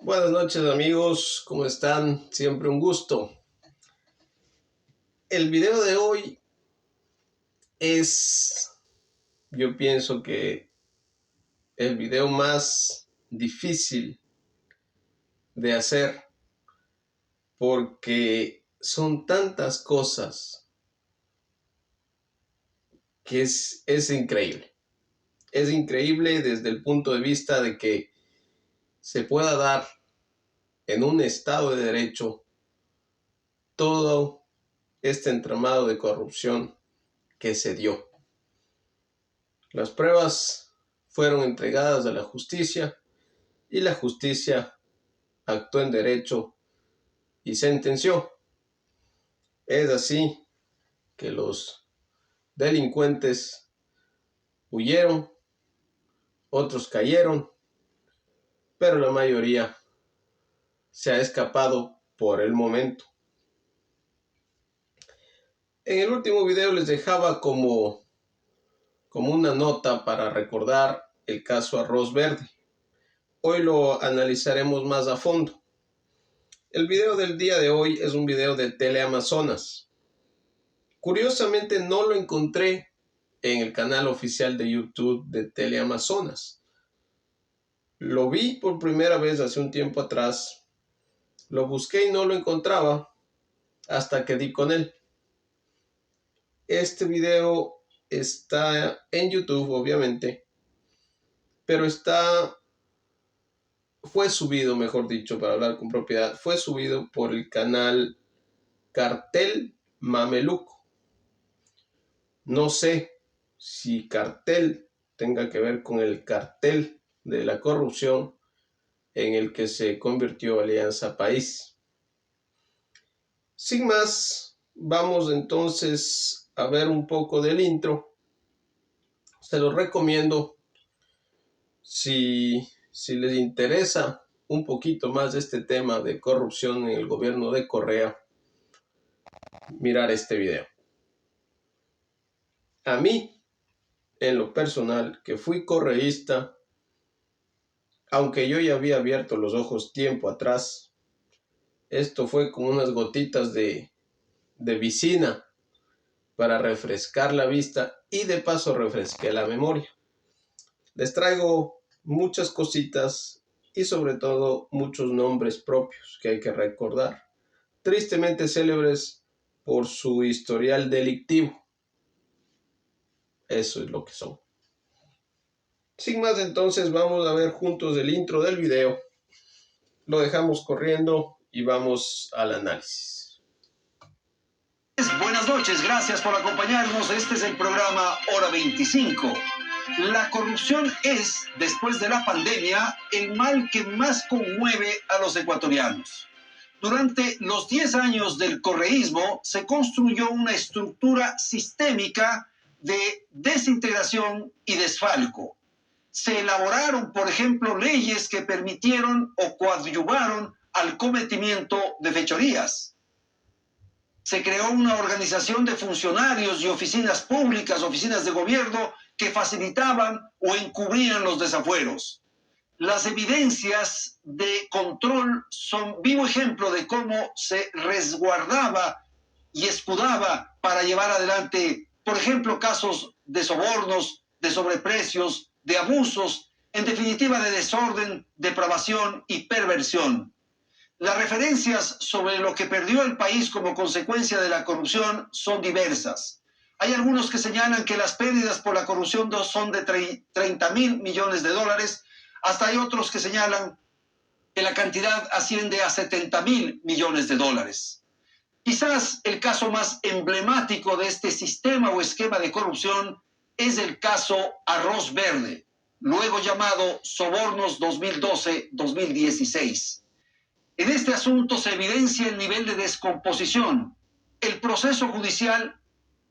Buenas noches amigos, ¿cómo están? Siempre un gusto. El video de hoy yo pienso que el video más difícil de hacer porque son tantas cosas que es increíble. Es increíble desde el punto de vista de que se pueda dar en un Estado de Derecho todo este entramado de corrupción que se dio. Las pruebas fueron entregadas a la justicia y la justicia actuó en derecho y sentenció. Es así que los delincuentes huyeron, otros cayeron, pero la mayoría se ha escapado por el momento. En el último video les dejaba como una nota para recordar el caso Arroz Verde. Hoy lo analizaremos más a fondo. El video del día de hoy es un video de Teleamazonas. Curiosamente no lo encontré en el canal oficial de YouTube de Teleamazonas. Lo vi por primera vez hace un tiempo atrás. Lo busqué y no lo encontraba hasta que di con él. Este video está en YouTube, obviamente, pero fue subido, mejor dicho, para hablar con propiedad, fue subido por el canal Cartel Mameluco. No sé si cartel tenga que ver con el cartel de la corrupción en el que se convirtió Alianza País. Sin más, vamos entonces a ver un poco del intro. Se los recomiendo si les interesa un poquito más de este tema de corrupción en el gobierno de Correa, mirar este video. A mí, en lo personal, que fui correísta, aunque yo ya había abierto los ojos tiempo atrás, esto fue como unas gotitas de vicina para refrescar la vista y de paso refresqué la memoria. Les traigo muchas cositas y sobre todo muchos nombres propios que hay que recordar, tristemente célebres por su historial delictivo. Eso es lo que son. Sin más, entonces vamos a ver juntos el intro del video. Lo dejamos corriendo y vamos al análisis. Buenas noches, gracias por acompañarnos. Este es el programa Hora 25. La corrupción es, después de la pandemia, el mal que más conmueve a los ecuatorianos. Durante los 10 años del correísmo se construyó una estructura sistémica de desintegración y desfalco. Se elaboraron, por ejemplo, leyes que permitieron o coadyuvaron al cometimiento de fechorías. Se creó una organización de funcionarios y oficinas públicas, oficinas de gobierno, que facilitaban o encubrían los desafueros. Las evidencias de control son vivo ejemplo de cómo se resguardaba y escudaba para llevar adelante, por ejemplo, casos de sobornos, de sobreprecios, de abusos, en definitiva de desorden, depravación y perversión. Las referencias sobre lo que perdió el país como consecuencia de la corrupción son diversas. Hay algunos que señalan que las pérdidas por la corrupción son de 30.000 millones de dólares, hasta hay otros que señalan que la cantidad asciende a 70.000 millones de dólares. Quizás el caso más emblemático de este sistema o esquema de corrupción es el caso Arroz Verde, luego llamado Sobornos 2012-2016. En este asunto se evidencia el nivel de descomposición. El proceso judicial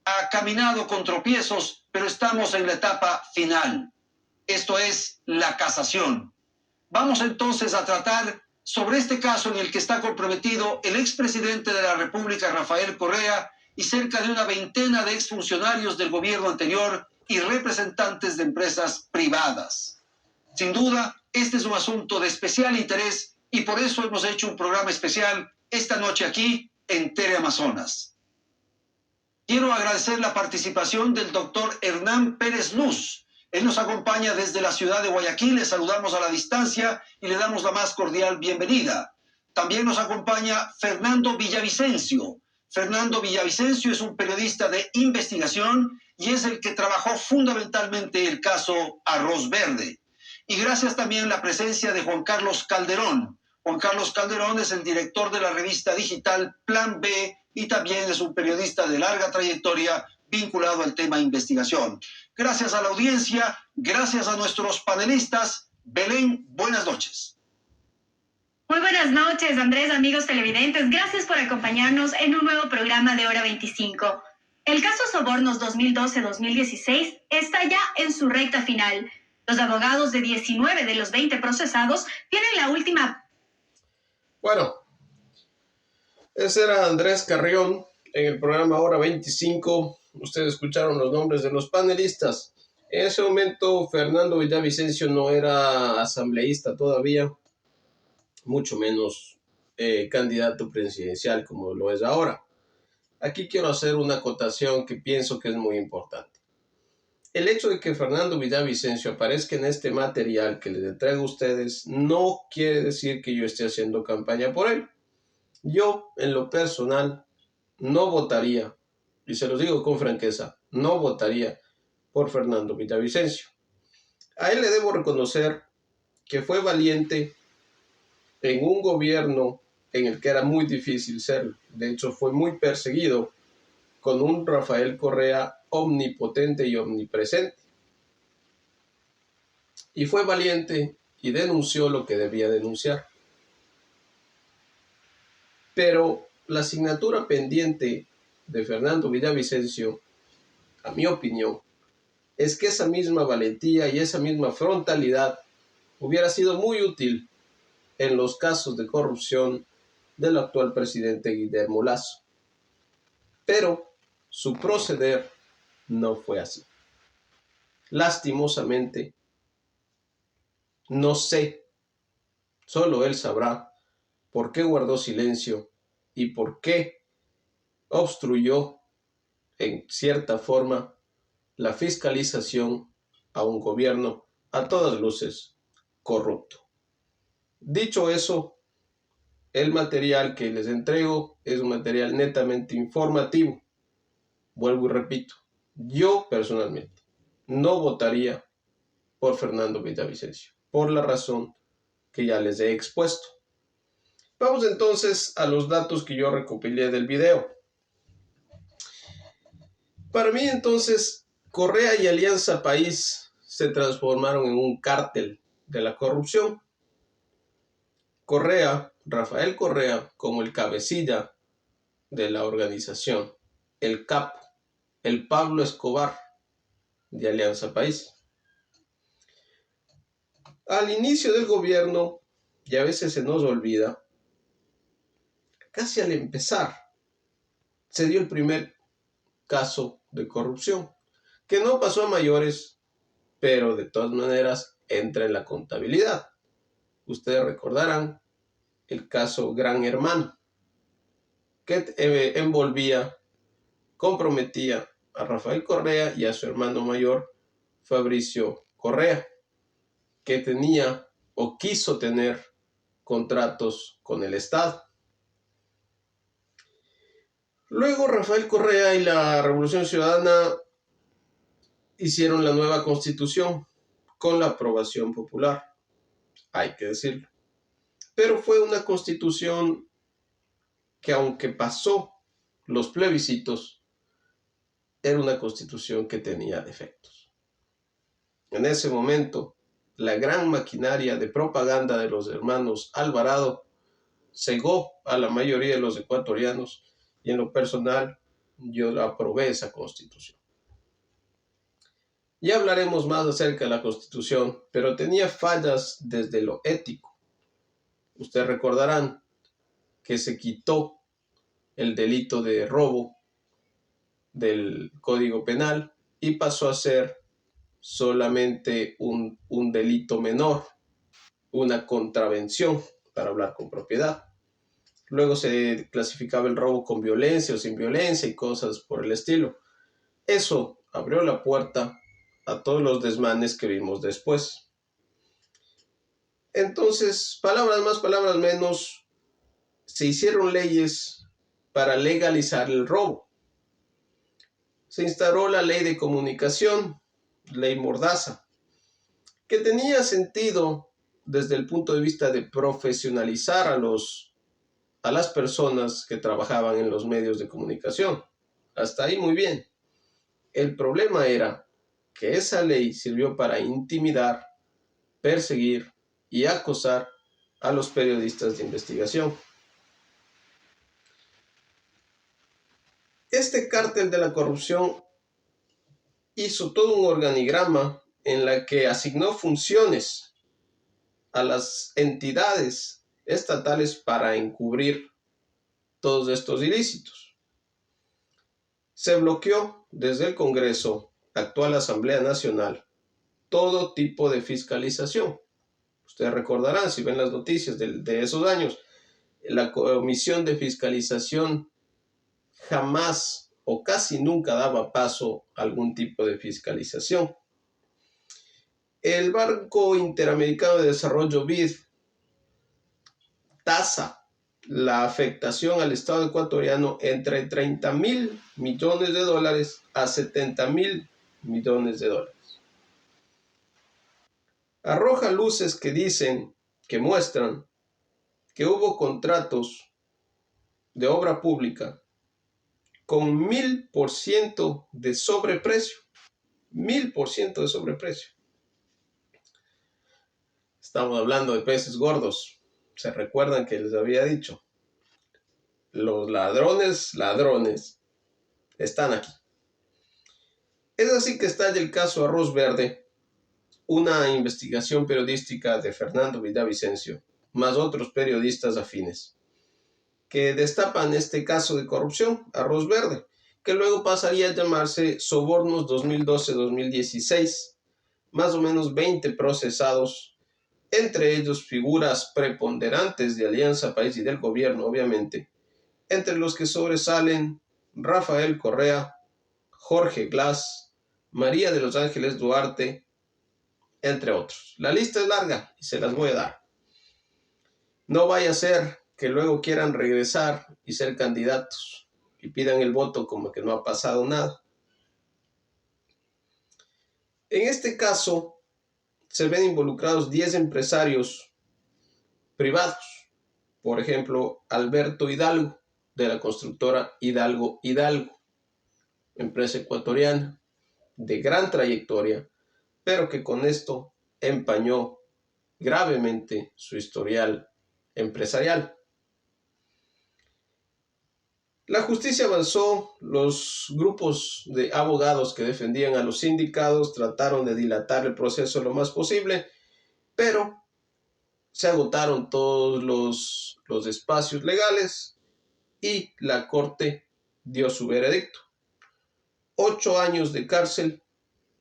ha caminado con tropiezos, pero estamos en la etapa final. Esto es la casación. Vamos entonces a tratar sobre este caso en el que está comprometido el expresidente de la República, Rafael Correa, y cerca de una veintena de exfuncionarios del gobierno anterior y representantes de empresas privadas. Sin duda, este es un asunto de especial interés y por eso hemos hecho un programa especial esta noche aquí en Teleamazonas. Quiero agradecer la participación del doctor Hernán Pérez Luz. Él nos acompaña desde la ciudad de Guayaquil, le saludamos a la distancia y le damos la más cordial bienvenida. También nos acompaña Fernando Villavicencio. Fernando Villavicencio es un periodista de investigación y es el que trabajó fundamentalmente el caso Arroz Verde. Y gracias también a la presencia de Juan Carlos Calderón. Juan Carlos Calderón es el director de la revista digital Plan B y también es un periodista de larga trayectoria vinculado al tema investigación. Gracias a la audiencia, gracias a nuestros panelistas. Belén, buenas noches. Muy buenas noches, Andrés, amigos televidentes. Gracias por acompañarnos en un nuevo programa de Hora 25. El caso Sobornos 2012-2016 está ya en su recta final. Los abogados de 19 de los 20 procesados tienen la última... Bueno, ese era Andrés Carrión en el programa Hora 25. Ustedes escucharon los nombres de los panelistas. En ese momento Fernando Villavicencio no era asambleísta todavía, mucho menos candidato presidencial como lo es ahora. Aquí quiero hacer una acotación que pienso que es muy importante. El hecho de que Fernando Villavicencio aparezca en este material que les traigo a ustedes no quiere decir que yo esté haciendo campaña por él. Yo, en lo personal, no votaría, y se los digo con franqueza, no votaría por Fernando Villavicencio. A él le debo reconocer que fue valiente en un gobierno en el que era muy difícil serlo. De hecho, fue muy perseguido con un Rafael Correa omnipotente y omnipresente. Y fue valiente y denunció lo que debía denunciar. Pero la asignatura pendiente de Fernando Villavicencio, a mi opinión, es que esa misma valentía y esa misma frontalidad hubiera sido muy útil en los casos de corrupción del actual presidente Guillermo Lasso. Pero su proceder no fue así. Lastimosamente, no sé, solo él sabrá por qué guardó silencio y por qué obstruyó en cierta forma la fiscalización a un gobierno a todas luces corrupto. Dicho eso, el material que les entrego es un material netamente informativo. Vuelvo y repito, yo personalmente no votaría por Fernando Villavicencio, por la razón que ya les he expuesto. Vamos entonces a los datos que yo recopilé del video. Para mí entonces, Correa y Alianza País se transformaron en un cártel de la corrupción. Correa, Rafael Correa, como el cabecilla de la organización, el capo, el Pablo Escobar de Alianza País. Al inicio del gobierno, y a veces se nos olvida, casi al empezar, se dio el primer caso de corrupción, que no pasó a mayores, pero de todas maneras entra en la contabilidad. Ustedes recordarán el caso Gran Hermano, que envolvía, comprometía a Rafael Correa y a su hermano mayor, Fabricio Correa, que tenía o quiso tener contratos con el Estado. Luego Rafael Correa y la Revolución Ciudadana hicieron la nueva Constitución con la aprobación popular, hay que decirlo. Pero fue una Constitución que, aunque pasó los plebiscitos, era una Constitución que tenía defectos. En ese momento, la gran maquinaria de propaganda de los hermanos Alvarado cegó a la mayoría de los ecuatorianos y en lo personal yo aprobé esa Constitución. Ya hablaremos más acerca de la Constitución, pero tenía fallas desde lo ético. Ustedes recordarán que se quitó el delito de robo del Código Penal y pasó a ser solamente un delito menor, una contravención para hablar con propiedad. Luego se clasificaba el robo con violencia o sin violencia y cosas por el estilo. Eso abrió la puerta a todos los desmanes que vimos después. Entonces, palabras más, palabras menos, se hicieron leyes para legalizar el robo. Se instauró la ley de comunicación, ley Mordaza, que tenía sentido desde el punto de vista de profesionalizar a las personas que trabajaban en los medios de comunicación. Hasta ahí muy bien. El problema era que esa ley sirvió para intimidar, perseguir y acosar a los periodistas de investigación. Este cártel de la corrupción hizo todo un organigrama en la que asignó funciones a las entidades estatales para encubrir todos estos ilícitos. Se bloqueó desde el Congreso, actual Asamblea Nacional, todo tipo de fiscalización. Ustedes recordarán, si ven las noticias de esos años, la Comisión de Fiscalización jamás o casi nunca daba paso a algún tipo de fiscalización. El Banco Interamericano de Desarrollo, BID, tasa la afectación al Estado ecuatoriano entre 30.000 millones de dólares a 70.000 millones de dólares. Arroja luces que muestran que hubo contratos de obra pública con 1000% de sobreprecio. 1000% de sobreprecio. Estamos hablando de peces gordos. Se recuerdan que les había dicho, los ladrones están aquí. Es así que estalla el caso Arroz Verde, una investigación periodística de Fernando Villavicencio, más otros periodistas afines, que destapan este caso de corrupción, Arroz Verde, que luego pasaría a llamarse Sobornos 2012-2016, más o menos 20 procesados, entre ellos figuras preponderantes de Alianza País y del gobierno, obviamente, entre los que sobresalen Rafael Correa, Jorge Glass, María de los Ángeles Duarte, entre otros. La lista es larga y se las voy a dar. No vaya a ser que luego quieran regresar y ser candidatos y pidan el voto como que no ha pasado nada. En este caso, se ven involucrados 10 empresarios privados. Por ejemplo, Alberto Hidalgo, de la constructora Hidalgo, empresa ecuatoriana de gran trayectoria, pero que con esto empañó gravemente su historial empresarial. La justicia avanzó, los grupos de abogados que defendían a los sindicados trataron de dilatar el proceso lo más posible, pero se agotaron todos los espacios legales y la Corte dio su veredicto. 8 años de cárcel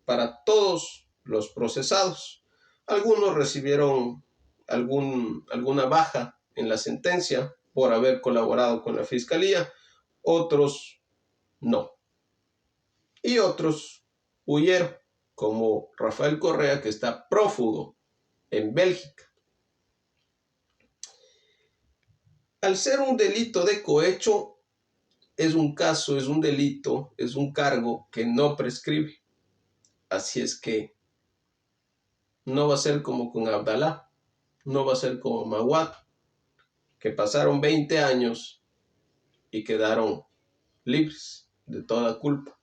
para todos los procesados. Algunos recibieron alguna baja en la sentencia por haber colaborado con la fiscalía, otros no. Y otros huyeron, como Rafael Correa, que está prófugo en Bélgica. Al ser un delito de cohecho, es un delito, es un cargo que no prescribe. Así es que no va a ser como con Abdalá, no va a ser como Maguad, que pasaron 20 años y quedaron libres de toda culpa.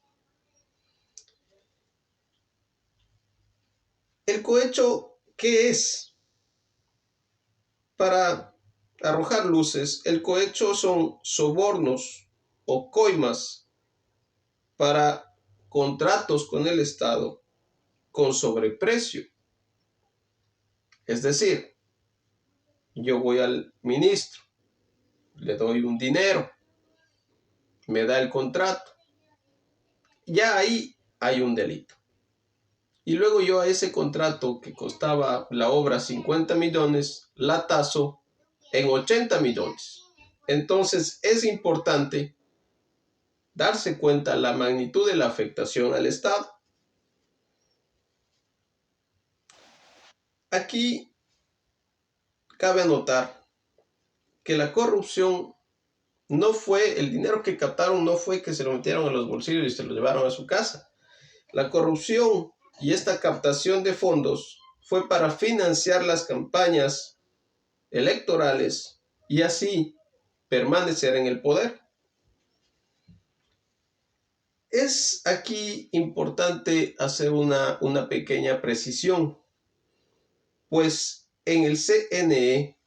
¿El cohecho qué es? Para arrojar luces, el cohecho son sobornos o coimas para contratos con el Estado con sobreprecio. Es decir, yo voy al ministro, le doy un dinero, me da el contrato. Ya ahí hay un delito. Y luego yo a ese contrato que costaba la obra 50 millones, la taso en 80 millones. Entonces es importante darse cuenta la magnitud de la afectación al Estado. Aquí cabe anotar que la corrupción no fue, el dinero que captaron no fue que se lo metieron a los bolsillos y se lo llevaron a su casa. La corrupción y esta captación de fondos fue para financiar las campañas electorales y así permanecer en el poder. Es aquí importante hacer una pequeña precisión, pues en el CNE,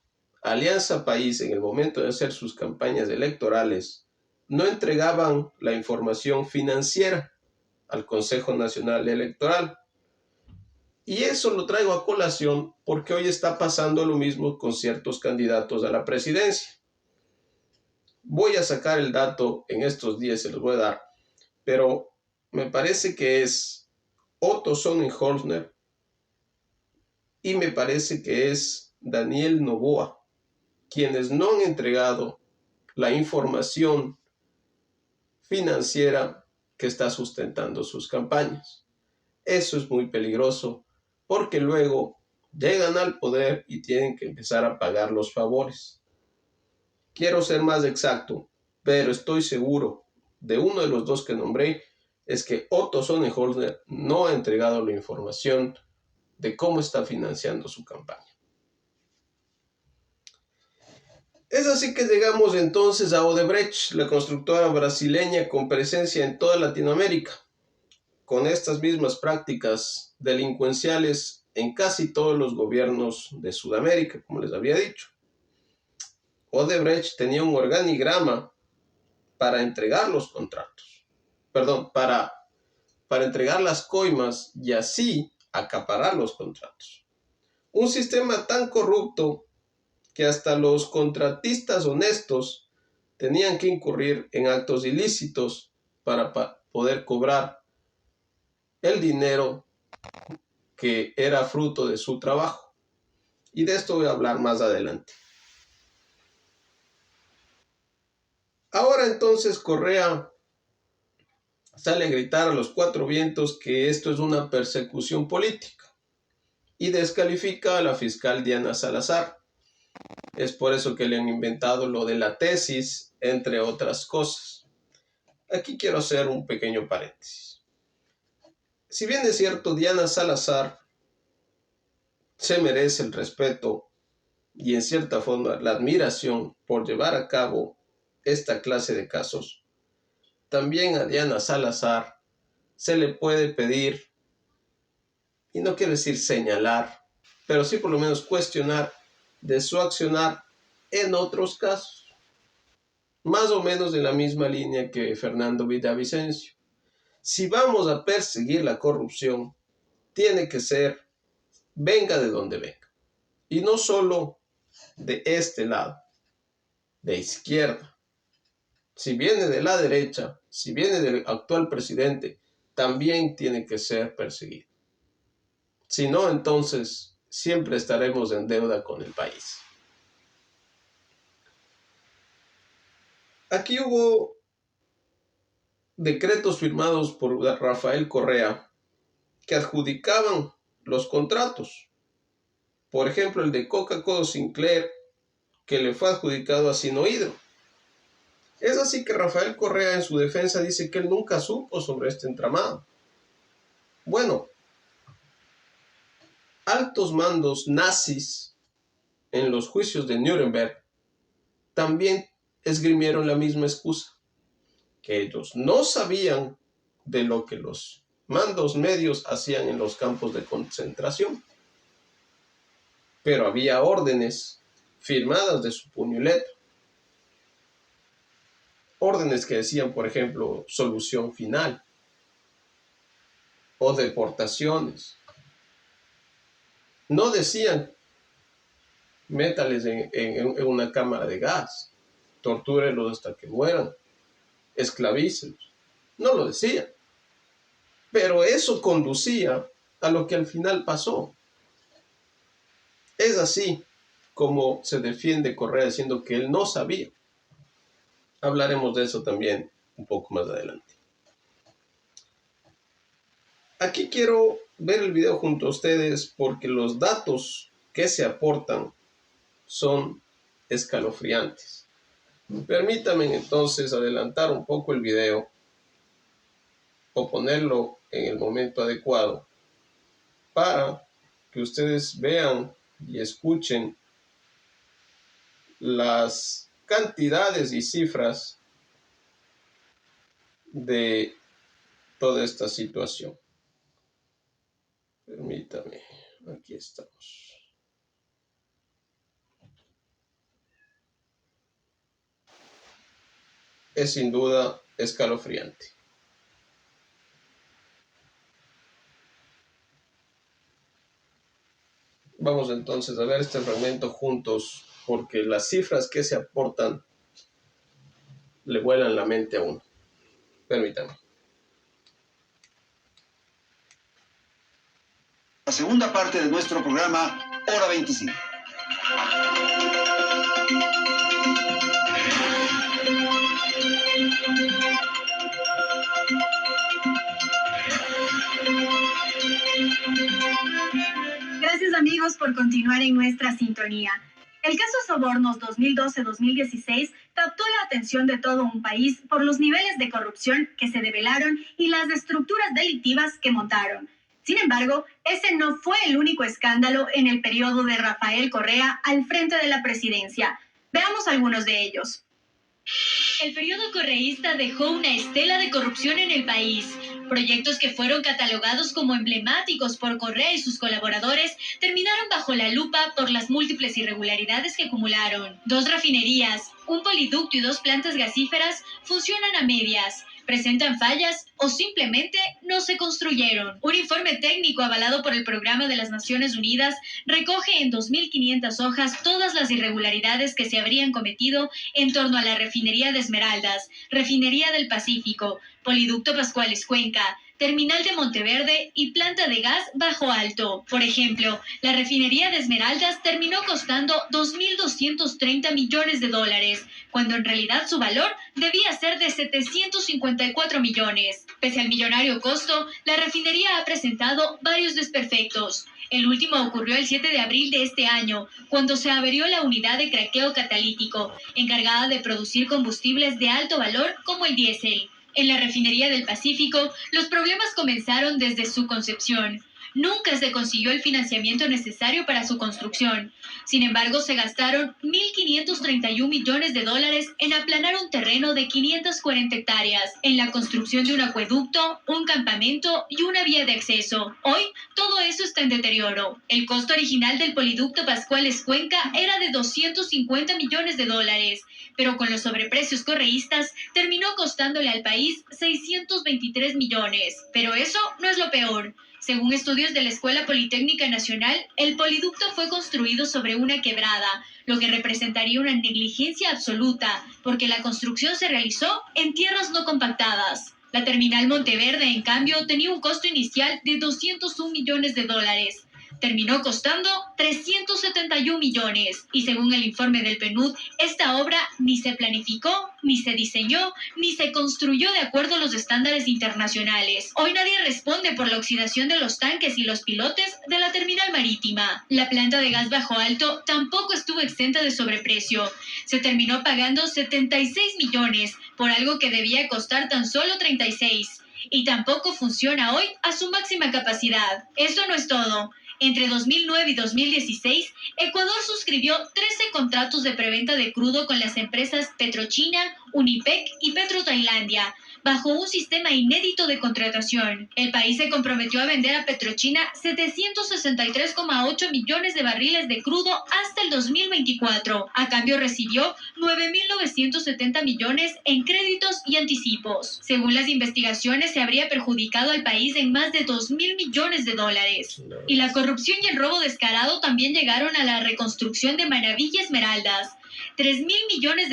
Alianza País, en el momento de hacer sus campañas electorales, no entregaban la información financiera al Consejo Nacional Electoral. Y eso lo traigo a colación porque hoy está pasando lo mismo con ciertos candidatos a la presidencia. Voy a sacar el dato en estos días, se los voy a dar, pero me parece que es Otto Sonnenholzner y me parece que es Daniel Noboa, quienes no han entregado la información financiera que está sustentando sus campañas. Eso es muy peligroso porque luego llegan al poder y tienen que empezar a pagar los favores. Quiero ser más exacto, pero estoy seguro de uno de los dos que nombré, es que Otto Sonnenholzner no ha entregado la información de cómo está financiando su campaña. Es así que llegamos entonces a Odebrecht, la constructora brasileña con presencia en toda Latinoamérica, con estas mismas prácticas delincuenciales en casi todos los gobiernos de Sudamérica, como les había dicho. Odebrecht tenía un organigrama para entregar los contratos, para entregar las coimas y así acaparar los contratos. Un sistema tan corrupto que hasta los contratistas honestos tenían que incurrir en actos ilícitos para poder cobrar el dinero que era fruto de su trabajo. Y de esto voy a hablar más adelante. Ahora entonces Correa sale a gritar a los cuatro vientos que esto es una persecución política y descalifica a la fiscal Diana Salazar. Es por eso que le han inventado lo de la tesis, entre otras cosas. Aquí quiero hacer un pequeño paréntesis. Si bien es cierto, Diana Salazar se merece el respeto y en cierta forma la admiración por llevar a cabo esta clase de casos, también a Diana Salazar se le puede pedir, y no quiero decir señalar, pero sí por lo menos cuestionar de su accionar en otros casos, más o menos de la misma línea que Fernando Villavicencio. Si vamos a perseguir la corrupción, tiene que ser, venga de donde venga, y no solo de este lado, de izquierda. Si viene de la derecha, si viene del actual presidente, también tiene que ser perseguido. Si no, entonces siempre estaremos en deuda con el país. Aquí hubo decretos firmados por Rafael Correa que adjudicaban los contratos. Por ejemplo, el de Coca-Cola Sinclair, que le fue adjudicado a Sinohydro. Es así que Rafael Correa en su defensa dice que él nunca supo sobre este entramado. Bueno, altos mandos nazis en los juicios de Nuremberg también esgrimieron la misma excusa, que ellos no sabían de lo que los mandos medios hacían en los campos de concentración, pero había órdenes firmadas de su puño y letra. Órdenes que decían, por ejemplo, solución final o deportaciones. No decían métales en una cámara de gas, tortúrelos hasta que mueran, esclavícelos. No lo decían. Pero eso conducía a lo que al final pasó. Es así cómo se defiende Correa diciendo que él no sabía. Hablaremos de eso también un poco más adelante. Aquí quiero ver el video junto a ustedes porque los datos que se aportan son escalofriantes. Permítanme entonces adelantar un poco el video o ponerlo en el momento adecuado para que ustedes vean y escuchen las cantidades y cifras de toda esta situación. Permítame, aquí estamos. Es sin duda escalofriante. Vamos entonces a ver este fragmento juntos, porque las cifras que se aportan le vuelan la mente a uno. Permítanme. La segunda parte de nuestro programa, Hora 25. Gracias amigos por continuar en nuestra sintonía. El caso Sobornos 2012-2016 captó la atención de todo un país por los niveles de corrupción que se develaron y las estructuras delictivas que montaron. Sin embargo, ese no fue el único escándalo en el periodo de Rafael Correa al frente de la presidencia. Veamos algunos de ellos. El periodo correísta dejó una estela de corrupción en el país. Proyectos que fueron catalogados como emblemáticos por Correa y sus colaboradores terminaron bajo la lupa por las múltiples irregularidades que acumularon. 2 refinerías, un poliducto y 2 plantas gasíferas funcionan a medias, presentan fallas o simplemente no se construyeron. Un informe técnico avalado por el Programa de las Naciones Unidas recoge en 2.500 hojas todas las irregularidades que se habrían cometido en torno a la refinería de Esmeraldas, refinería del Pacífico, Poliducto Pascuales Cuenca, Terminal de Monteverde y planta de gas Bajo Alto. Por ejemplo, la refinería de Esmeraldas terminó costando $2.230 millones, cuando en realidad su valor debía ser de 754 millones. Pese al millonario costo, la refinería ha presentado varios desperfectos. El último ocurrió el 7 de abril de este año, cuando se averió la unidad de craqueo catalítico, encargada de producir combustibles de alto valor como el diésel. En la refinería del Pacífico, los problemas comenzaron desde su concepción. Nunca se consiguió el financiamiento necesario para su construcción. Sin embargo, se gastaron $1.531 millones en aplanar un terreno de 540 hectáreas, en la construcción de un acueducto, un campamento y una vía de acceso. Hoy, todo eso está en deterioro. El costo original del poliducto Pascuales Cuenca era de $250 millones, pero con los sobreprecios correístas terminó costándole al país 623 millones. Pero eso no es lo peor. Según estudios de la Escuela Politécnica Nacional, el poliducto fue construido sobre una quebrada, lo que representaría una negligencia absoluta, porque la construcción se realizó en tierras no compactadas. La terminal Monteverde, en cambio, tenía un costo inicial de $201 millones. Terminó costando 371 millones y según el informe del PNUD, esta obra ni se planificó, ni se diseñó, ni se construyó de acuerdo a los estándares internacionales. Hoy nadie responde por la oxidación de los tanques y los pilotes de la terminal marítima. La planta de gas Bajo Alto tampoco estuvo exenta de sobreprecio. Se terminó pagando 76 millones por algo que debía costar tan solo 36. Y tampoco funciona hoy a su máxima capacidad. Eso no es todo. Entre 2009 y 2016, Ecuador suscribió 13 contratos de preventa de crudo con las empresas Petrochina, Unipec y Petrotailandia, bajo un sistema inédito de contratación. El país se comprometió a vender a Petrochina 763,8 millones de barriles de crudo hasta el 2024. A cambio recibió 9.970 millones en créditos y anticipos. Según las investigaciones, se habría perjudicado al país en más de $2.000 millones. Y la corrupción y el robo descarado también llegaron a la reconstrucción de Manabí y Esmeraldas. $3.000 millones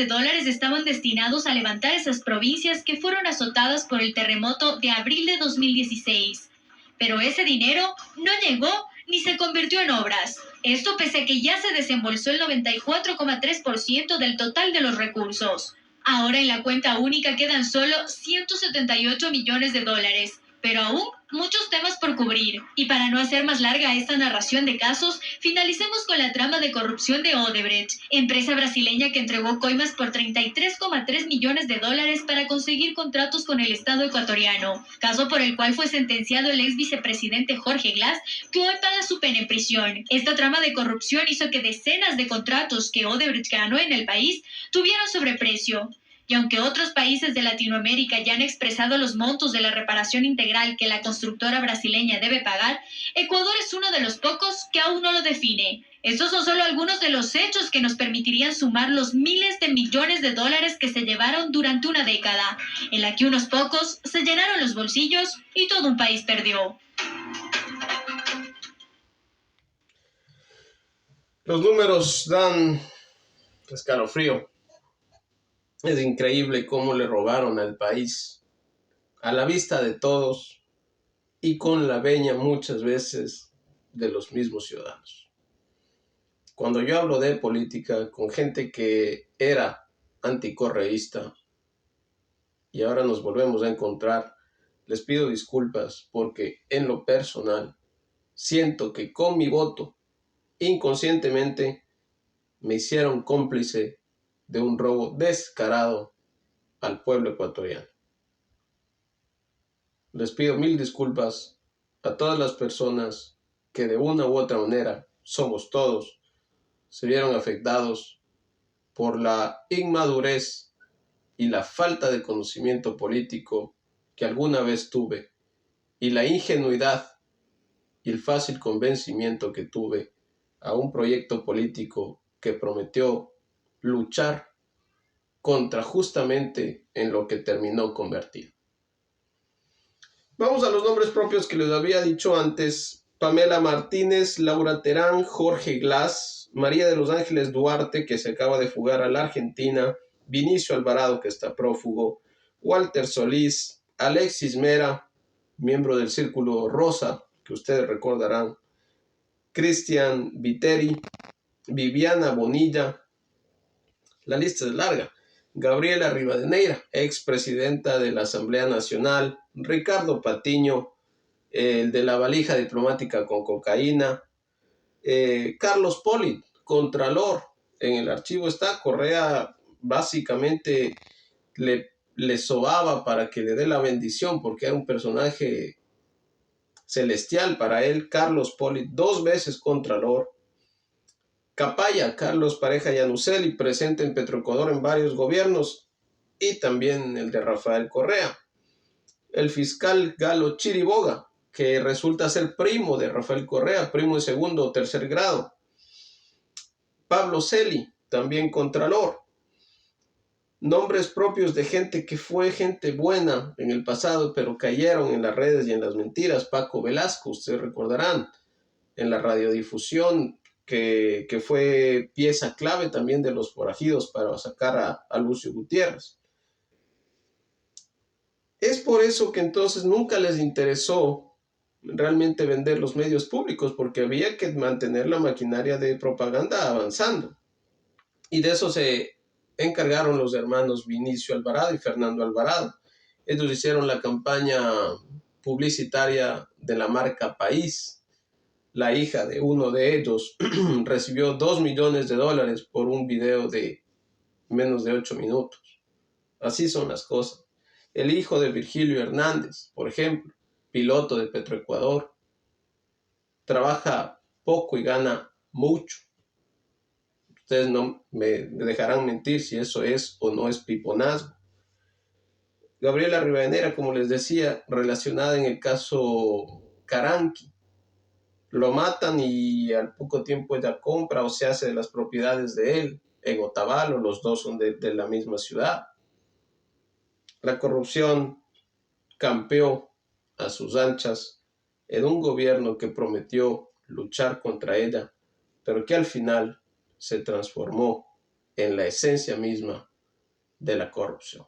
estaban destinados a levantar esas provincias que fueron azotadas por el terremoto de abril de 2016. Pero ese dinero no llegó ni se convirtió en obras. Esto pese a que ya se desembolsó el 94,3% del total de los recursos. Ahora en la cuenta única quedan solo 178 millones de dólares, pero aún muchos temas por cubrir. Y para no hacer más larga esta narración de casos, finalicemos con la trama de corrupción de Odebrecht, empresa brasileña que entregó coimas por 33,3 millones de dólares para conseguir contratos con el Estado ecuatoriano, caso por el cual fue sentenciado el ex vicepresidente Jorge Glass, que hoy paga su pena en prisión. Esta trama de corrupción hizo que decenas de contratos que Odebrecht ganó en el país tuvieran sobreprecio. Y aunque otros países de Latinoamérica ya han expresado los montos de la reparación integral que la constructora brasileña debe pagar, Ecuador es uno de los pocos que aún no lo define. Estos son solo algunos de los hechos que nos permitirían sumar los miles de millones de dólares que se llevaron durante una década, en la que unos pocos se llenaron los bolsillos y todo un país perdió. Los números dan escalofrío. Es increíble cómo le robaron al país, a la vista de todos y con la veña muchas veces de los mismos ciudadanos. Cuando yo hablo de política con gente que era anticorreísta y ahora nos volvemos a encontrar, les pido disculpas porque en lo personal siento que con mi voto inconscientemente me hicieron cómplice de un robo descarado al pueblo ecuatoriano. Les pido mil disculpas a todas las personas que de una u otra manera, somos todos, se vieron afectados por la inmadurez y la falta de conocimiento político que alguna vez tuve y la ingenuidad y el fácil convencimiento que tuve a un proyecto político que prometió luchar contra justamente en lo que terminó convertido. Vamos a los nombres propios que les había dicho antes: Pamela Martínez, Laura Terán, Jorge Glass, María de los Ángeles Duarte, que se acaba de fugar a la Argentina, Vinicio Alvarado, que está prófugo, Walter Solís, Alexis Mera, miembro del Círculo Rosa, que ustedes recordarán, Cristian Viteri, Viviana Bonilla, la lista es larga, Gabriela Rivadeneira, expresidenta de la Asamblea Nacional, Ricardo Patiño, el de la valija diplomática con cocaína, Carlos Poli, contralor, en el archivo está, Correa básicamente le sobaba para que le dé la bendición porque era un personaje celestial para él. Carlos Poli, 2 veces contralor. Capaya, Carlos Pareja Yanuseli, presente en Petroecuador en varios gobiernos y también el de Rafael Correa. El fiscal Galo Chiriboga, que resulta ser primo de Rafael Correa, primo de segundo o tercer grado. Pablo Celi, también contralor. Nombres propios de gente que fue gente buena en el pasado, pero cayeron en las redes y en las mentiras. Paco Velasco, ustedes recordarán, en la radiodifusión, que fue pieza clave también de los forajidos para sacar a Lucio Gutiérrez. Es por eso que entonces nunca les interesó realmente vender los medios públicos, porque había que mantener la maquinaria de propaganda avanzando. Y de eso se encargaron los hermanos Vinicio Alvarado y Fernando Alvarado. Ellos hicieron la campaña publicitaria de la marca País. La hija de uno de ellos recibió $2 millones por un video de menos de 8 minutos. Así son las cosas. El hijo de Virgilio Hernández, por ejemplo, piloto de Petroecuador, trabaja poco y gana mucho. Ustedes no me dejarán mentir si eso es o no es piponazgo. Gabriela Rivadeneira, como les decía, relacionada en el caso Caranqui. Lo matan y al poco tiempo ella compra o se hace de las propiedades de él en Otavalo. Los dos son de la misma ciudad. La corrupción campeó a sus anchas en un gobierno que prometió luchar contra ella, pero que al final se transformó en la esencia misma de la corrupción.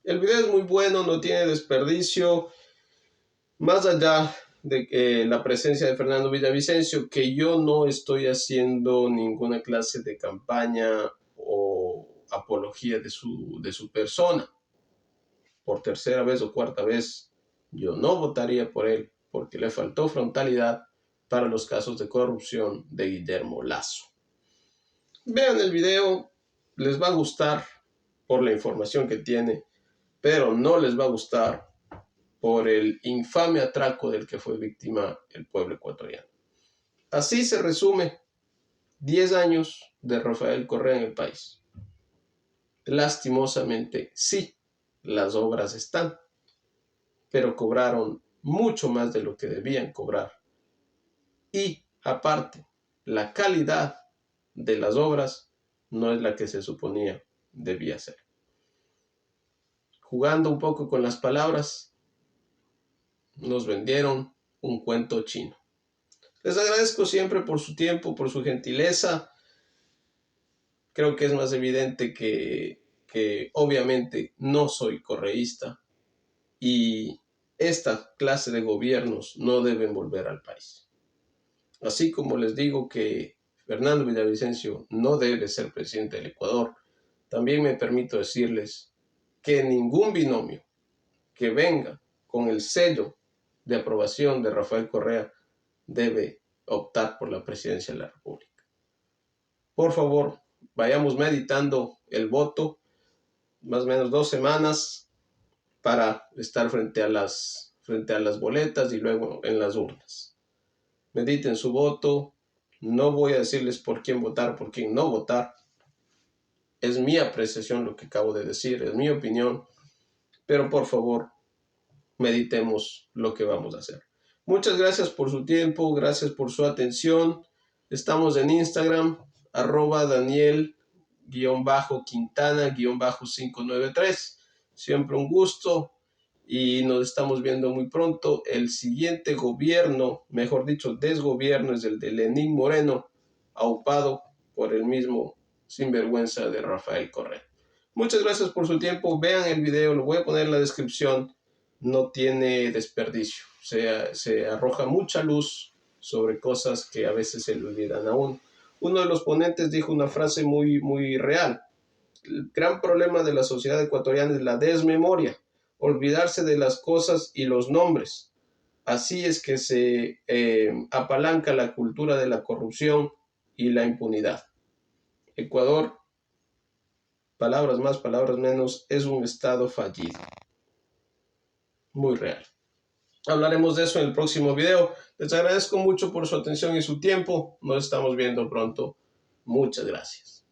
El video es muy bueno, no tiene desperdicio. Más allá de la presencia de Fernando Villavicencio, que yo no estoy haciendo ninguna clase de campaña o apología de su persona. Por tercera vez o cuarta vez, yo no votaría por él porque le faltó frontalidad para los casos de corrupción de Guillermo Lasso. Vean el video, les va a gustar por la información que tiene, pero no les va a gustar por el infame atraco del que fue víctima el pueblo ecuatoriano. Así se resume 10 años de Rafael Correa en el país. Lastimosamente, sí, las obras están, pero cobraron mucho más de lo que debían cobrar. Y aparte, la calidad de las obras no es la que se suponía debía ser. Jugando un poco con las palabras, nos vendieron un cuento chino. Les agradezco siempre por su tiempo, por su gentileza. Creo que es más evidente que obviamente no soy correísta y esta clase de gobiernos no deben volver al país. Así como les digo que Fernando Villavicencio no debe ser presidente del Ecuador, también me permito decirles que ningún binomio que venga con el sello de aprobación de Rafael Correa debe optar por la presidencia de la República. Por favor, vayamos meditando el voto, más o menos 2 semanas para estar frente a las boletas y luego en las urnas. Mediten su voto. No voy a decirles por quién votar, por quién no votar. Es mi apreciación lo que acabo de decir, es mi opinión, pero por favor, meditemos lo que vamos a hacer. Muchas gracias por su tiempo, gracias por su atención. Estamos en Instagram, @Daniel_Quintana_593. Siempre un gusto y nos estamos viendo muy pronto. El siguiente gobierno, mejor dicho, desgobierno, es el de Lenín Moreno, aupado por el mismo sinvergüenza de Rafael Correa. Muchas gracias por su tiempo. Vean el video, lo voy a poner en la descripción. No tiene desperdicio. Se arroja mucha luz sobre cosas que a veces se le olvidan a uno. Uno de los ponentes dijo una frase muy, muy real. El gran problema de la sociedad ecuatoriana es la desmemoria, olvidarse de las cosas y los nombres. Así es que se apalanca la cultura de la corrupción y la impunidad. Ecuador, palabras más, palabras menos, es un estado fallido. Muy real. Hablaremos de eso en el próximo video. Les agradezco mucho por su atención y su tiempo. Nos estamos viendo pronto. Muchas gracias.